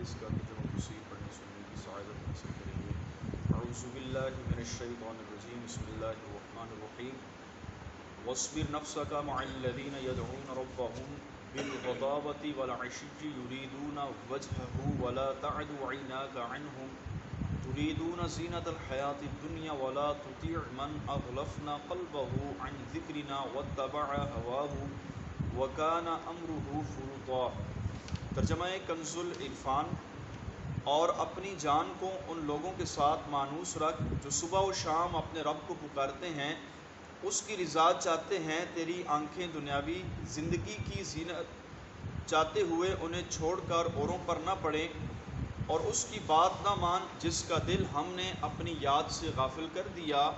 اس کا ترجمہ تصحیح پڑھنے سننے کی سعادت حاصل کریں گے۔ اعوذ باللہ من الشیطان الرجیم، بسم اللہ الرحمن الرحیم۔ واصبر نفسك مع الذين يدعون ربهم بالغداوة والعشي يريدون وجهه ولا تعد عيناك عنهم تريدون زينة الحياة الدنيا ولا تطيع من أغلفنا قلبه عن ذكرنا واتبع هواه وكان أمره فرطا۔ ترجمہ کنز العرفان۔ اور اپنی جان کو ان لوگوں کے ساتھ مانوس رکھ جو صبح و شام اپنے رب کو پکارتے ہیں، اس کی رضا چاہتے ہیں، تیری آنکھیں دنیاوی زندگی کی زینت چاہتے ہوئے انہیں چھوڑ کر اوروں پر نہ پڑیں، اور اس کی بات نہ مان جس کا دل ہم نے اپنی یاد سے غافل کر دیا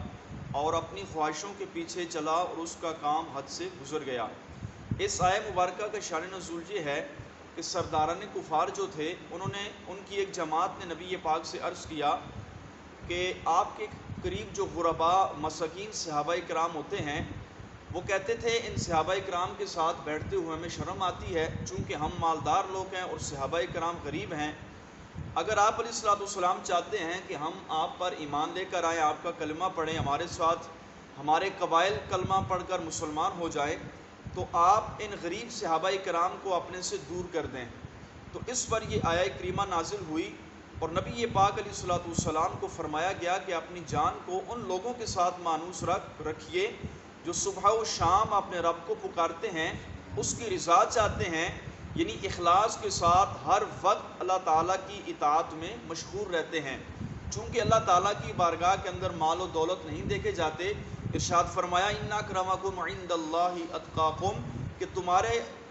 اور اپنی خواہشوں کے پیچھے چلا اور اس کا کام حد سے گزر گیا۔ اس آیہ مبارکہ کا شان نزول یہ ہے کہ سرداران کفار جو تھے، ان کی ایک جماعت نے نبی پاک سے عرض کیا کہ آپ کے قریب جو غرباء مساکین صحابہ کرام ہوتے ہیں، وہ کہتے تھے ان صحابہ کرام کے ساتھ بیٹھتے ہوئے ہمیں شرم آتی ہے، چونکہ ہم مالدار لوگ ہیں اور صحابہ کرام غریب ہیں۔ اگر آپ علیہ الصلوۃ والسلام چاہتے ہیں کہ ہم آپ پر ایمان لے کر آئیں، آپ کا کلمہ پڑھیں، ہمارے ساتھ ہمارے قبائل کلمہ پڑھ کر مسلمان ہو جائیں، تو آپ ان غریب صحابہ کرام کو اپنے سے دور کر دیں۔ تو اس پر یہ آیہ کریمہ نازل ہوئی اور نبی پاک علیہ الصلوۃ والسلام کو فرمایا گیا کہ اپنی جان کو ان لوگوں کے ساتھ مانوس رکھیے جو صبح و شام اپنے رب کو پکارتے ہیں، اس کی رضا چاہتے ہیں، یعنی اخلاص کے ساتھ ہر وقت اللہ تعالیٰ کی اطاعت میں مشغول رہتے ہیں۔ چونکہ اللہ تعالیٰ کی بارگاہ کے اندر مال و دولت نہیں دیکھے جاتے، ارشاد فرمایا ان اکرمکم عند اللہ اتقاکم، کہ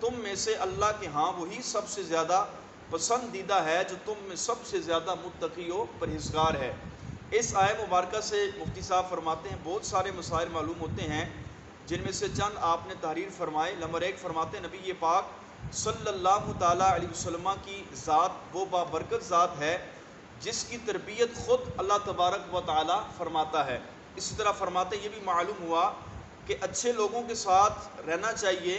تم میں سے اللہ کے ہاں وہی سب سے زیادہ پسندیدہ ہے جو تم میں سب سے زیادہ متقی و پرہیزگار ہے۔ اس آیہ مبارکہ سے مفتی صاحب فرماتے ہیں بہت سارے مسائل معلوم ہوتے ہیں، جن میں سے چند آپ نے تحریر فرمائے۔ نمبر 1 فرماتے ہیں نبی پاک صلی اللہ تعالیٰ علیہ وسلم کی ذات وہ بابرکت ذات ہے جس کی تربیت خود اللہ تبارک و تعالیٰ فرماتا ہے۔ اسی طرح فرماتے یہ بھی معلوم ہوا کہ اچھے لوگوں کے ساتھ رہنا چاہیے،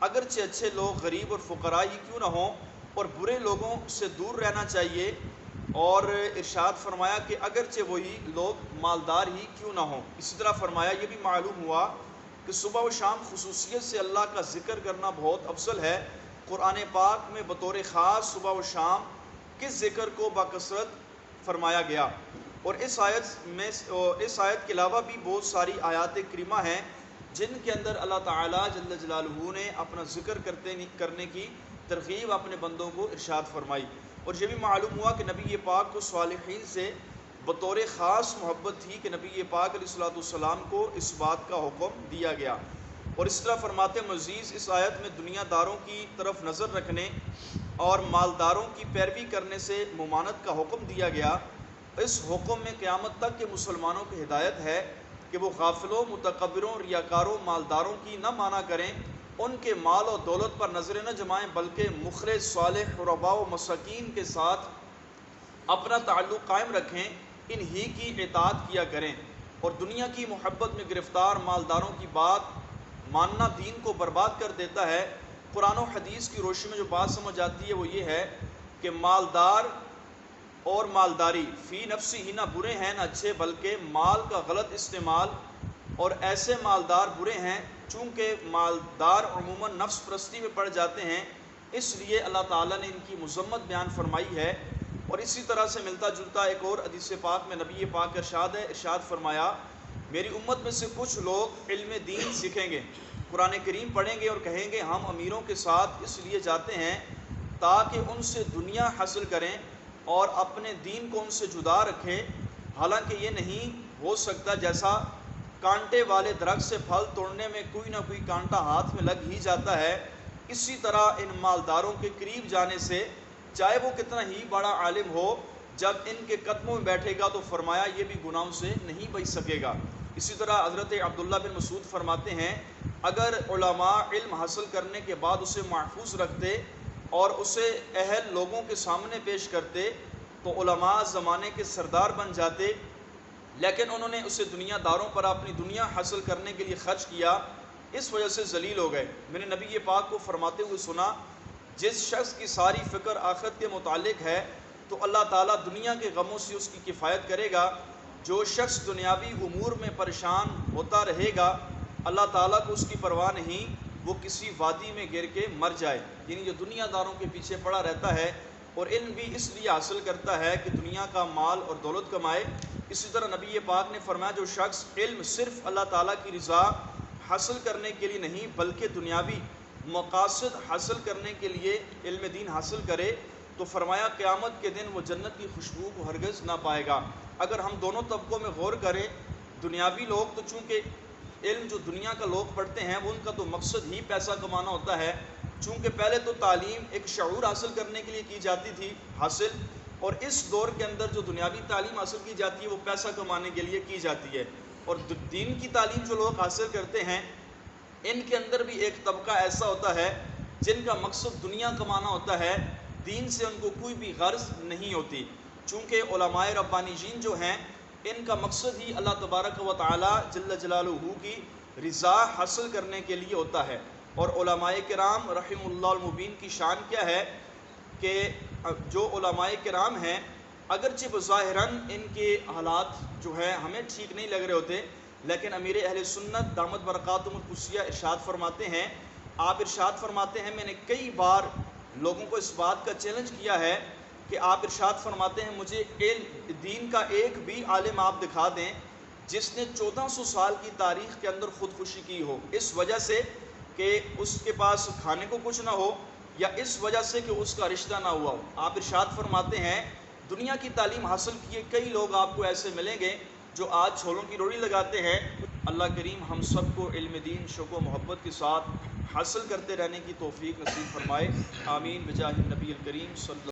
اگرچہ اچھے لوگ غریب اور فقراء ہی کیوں نہ ہوں، اور برے لوگوں سے دور رہنا چاہیے، اور ارشاد فرمایا کہ اگرچہ وہی لوگ مالدار ہی کیوں نہ ہوں۔ اسی طرح فرمایا یہ بھی معلوم ہوا کہ صبح و شام خصوصیت سے اللہ کا ذکر کرنا بہت افضل ہے۔ قرآن پاک میں بطور خاص صبح و شام کس ذکر کو بکثرت فرمایا گیا، اور اس آیت کے علاوہ بھی بہت ساری آیات کریمہ ہیں جن کے اندر اللہ تعالیٰ جل جلالہ نے اپنا ذکر کرنے کی ترغیب اپنے بندوں کو ارشاد فرمائی۔ اور یہ بھی معلوم ہوا کہ نبی پاک کو صالحین سے بطور خاص محبت تھی کہ نبی پاک علیہ الصلوۃ والسلام کو اس بات کا حکم دیا گیا۔ اور اس طرح فرماتے مزید اس آیت میں دنیا داروں کی طرف نظر رکھنے اور مالداروں کی پیروی کرنے سے ممانعت کا حکم دیا گیا۔ اس حکم میں قیامت تک کے مسلمانوں کی ہدایت ہے کہ وہ غافلوں، متکبروں، ریاکاروں، مالداروں کی نہ مانا کریں، ان کے مال و دولت پر نظریں نہ جمائیں، بلکہ مخلص، صالح، غرباء و مساکین کے ساتھ اپنا تعلق قائم رکھیں، انہی کی اطاعت کیا کریں۔ اور دنیا کی محبت میں گرفتار مالداروں کی بات ماننا دین کو برباد کر دیتا ہے۔ قرآن و حدیث کی روشنی میں جو بات سمجھ آتی ہے وہ یہ ہے کہ مالدار اور مالداری فی نفسی ہی نہ برے ہیں نہ اچھے، بلکہ مال کا غلط استعمال اور ایسے مالدار برے ہیں، چونکہ مالدار عموماً نفس پرستی میں پڑ جاتے ہیں، اس لیے اللہ تعالیٰ نے ان کی مذمت بیان فرمائی ہے۔ اور اسی طرح سے ملتا جلتا ایک اور حدیث پاک میں نبی پاک کا ارشاد ہے، ارشاد فرمایا میری امت میں سے کچھ لوگ علم دین سیکھیں گے، قرآن کریم پڑھیں گے اور کہیں گے ہم امیروں کے ساتھ اس لیے جاتے ہیں تاکہ ان سے دنیا حاصل کریں اور اپنے دین کو ان سے جدا رکھیں، حالانکہ یہ نہیں ہو سکتا، جیسا کانٹے والے درخت سے پھل توڑنے میں کوئی نہ کوئی کانٹا ہاتھ میں لگ ہی جاتا ہے، اسی طرح ان مالداروں کے قریب جانے سے چاہے وہ کتنا ہی بڑا عالم ہو، جب ان کے قدموں میں بیٹھے گا تو فرمایا یہ بھی گناہوں سے نہیں بچ سکے گا۔ اسی طرح حضرت عبداللہ بن مسعود فرماتے ہیں اگر علماء علم حاصل کرنے کے بعد اسے محفوظ رکھتے اور اسے اہل لوگوں کے سامنے پیش کرتے تو علماء زمانے کے سردار بن جاتے، لیکن انہوں نے اسے دنیا داروں پر اپنی دنیا حاصل کرنے کے لیے خرچ کیا، اس وجہ سے ذلیل ہو گئے۔ میں نے نبی پاک کو فرماتے ہوئے سنا جس شخص کی ساری فکر آخرت کے متعلق ہے تو اللہ تعالیٰ دنیا کے غموں سے اس کی کفایت کرے گا. جو شخص دنیاوی امور میں پریشان ہوتا رہے گا اللہ تعالیٰ کو اس کی پرواہ نہیں، وہ کسی وادی میں گر کے مر جائے. یعنی جو دنیا داروں کے پیچھے پڑا رہتا ہے اور علم بھی اس لیے حاصل کرتا ہے کہ دنیا کا مال اور دولت کمائے. اسی طرح نبی پاک نے فرمایا جو شخص علم صرف اللہ تعالیٰ کی رضا حاصل کرنے کے لیے نہیں بلکہ دنیاوی مقاصد حاصل کرنے کے لیے علم دین حاصل کرے تو فرمایا قیامت کے دن وہ جنت کی خوشبو کو ہرگز نہ پائے گا. اگر ہم دونوں طبقوں میں غور کریں، دنیاوی لوگ تو چونکہ علم جو دنیا کا لوگ پڑھتے ہیں وہ ان کا تو مقصد ہی پیسہ کمانا ہوتا ہے، چونکہ پہلے تو تعلیم ایک شعور حاصل کرنے کے لیے کی جاتی تھی حاصل، اور اس دور کے اندر جو دنیاوی تعلیم حاصل کی جاتی ہے وہ پیسہ کمانے کے لیے کی جاتی ہے. اور دین کی تعلیم جو لوگ حاصل کرتے ہیں ان کے اندر بھی ایک طبقہ ایسا ہوتا ہے جن کا مقصد دنیا کمانا ہوتا ہے، دین سے ان کو کوئی بھی غرض نہیں ہوتی. چونکہ علماء ربانیین جو ہیں ان کا مقصد ہی اللہ تبارک و تعالی جل جلالہ کی رضا حاصل کرنے کے لیے ہوتا ہے. اور علماء کرام رحم اللہ المبین کی شان کیا ہے کہ جو علماء کرام ہیں اگرچہ بظاہراً ان کے حالات جو ہیں ہمیں ٹھیک نہیں لگ رہے ہوتے، لیکن امیر اہل سنت دامت برکاتہم القدسیہ ارشاد فرماتے ہیں، آپ ارشاد فرماتے ہیں، میں نے کئی بار لوگوں کو اس بات کا چیلنج کیا ہے کہ آپ ارشاد فرماتے ہیں مجھے دین کا ایک بھی عالم آپ دکھا دیں جس نے 1400 سال کی تاریخ کے اندر خودکشی کی ہو، اس وجہ سے کہ اس کے پاس کھانے کو کچھ نہ ہو یا اس وجہ سے کہ اس کا رشتہ نہ ہوا ہو. آپ ارشاد فرماتے ہیں دنیا کی تعلیم حاصل کیے کئی لوگ آپ کو ایسے ملیں گے جو آج چھولوں کی روٹی لگاتے ہیں. اللہ کریم ہم سب کو علم دین شوق و محبت کے ساتھ حاصل کرتے رہنے کی توفیق نصیب فرمائے. آمین بجاہ النبی الکریم صلی